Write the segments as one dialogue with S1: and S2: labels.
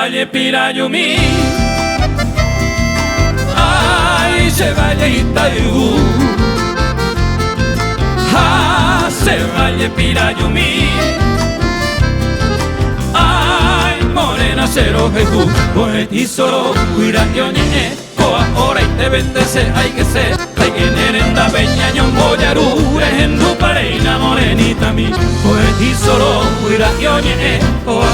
S1: valle Pirayumí, ay, se valle Itaipú, ah, se valle Pirayumí, ay, morena cero Jesús, pues y solo cuida que oñe, ahora y te bendece, hay que ser, hay que nerenda peña ñon boyaru, en tu pareina morenita mi, pues y solo cuida que oñe,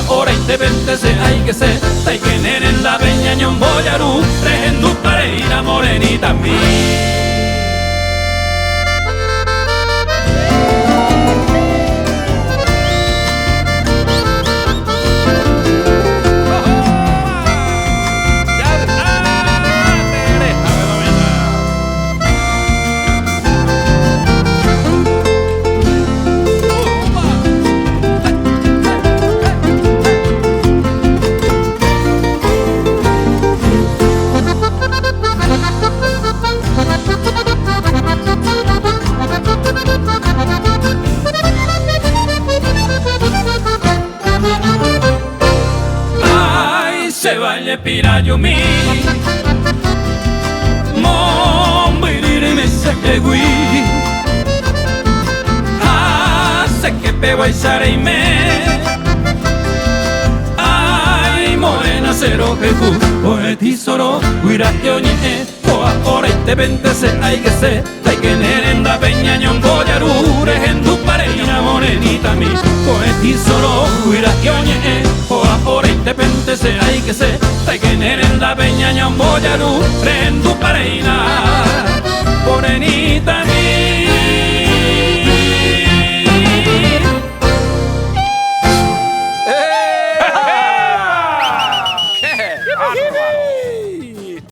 S1: ahora y te bendece, hay que ser, hay que nerenda peña ñon boyaru, en tu pareina morenita mi. Se valle Pirayumí, mombiriri se quegui, se que peba y sareime, ay morena cero Jesús, poeti solo cuida que oñe, ahora y te bendece, hay que ser, hay que nerenda peña ñon boyarure en tu pareina morenita mi, poeti solo cuida que oñe, ahora y te bendece, hay que ser, hay que nerenda peña ñon boyarure en tu pareina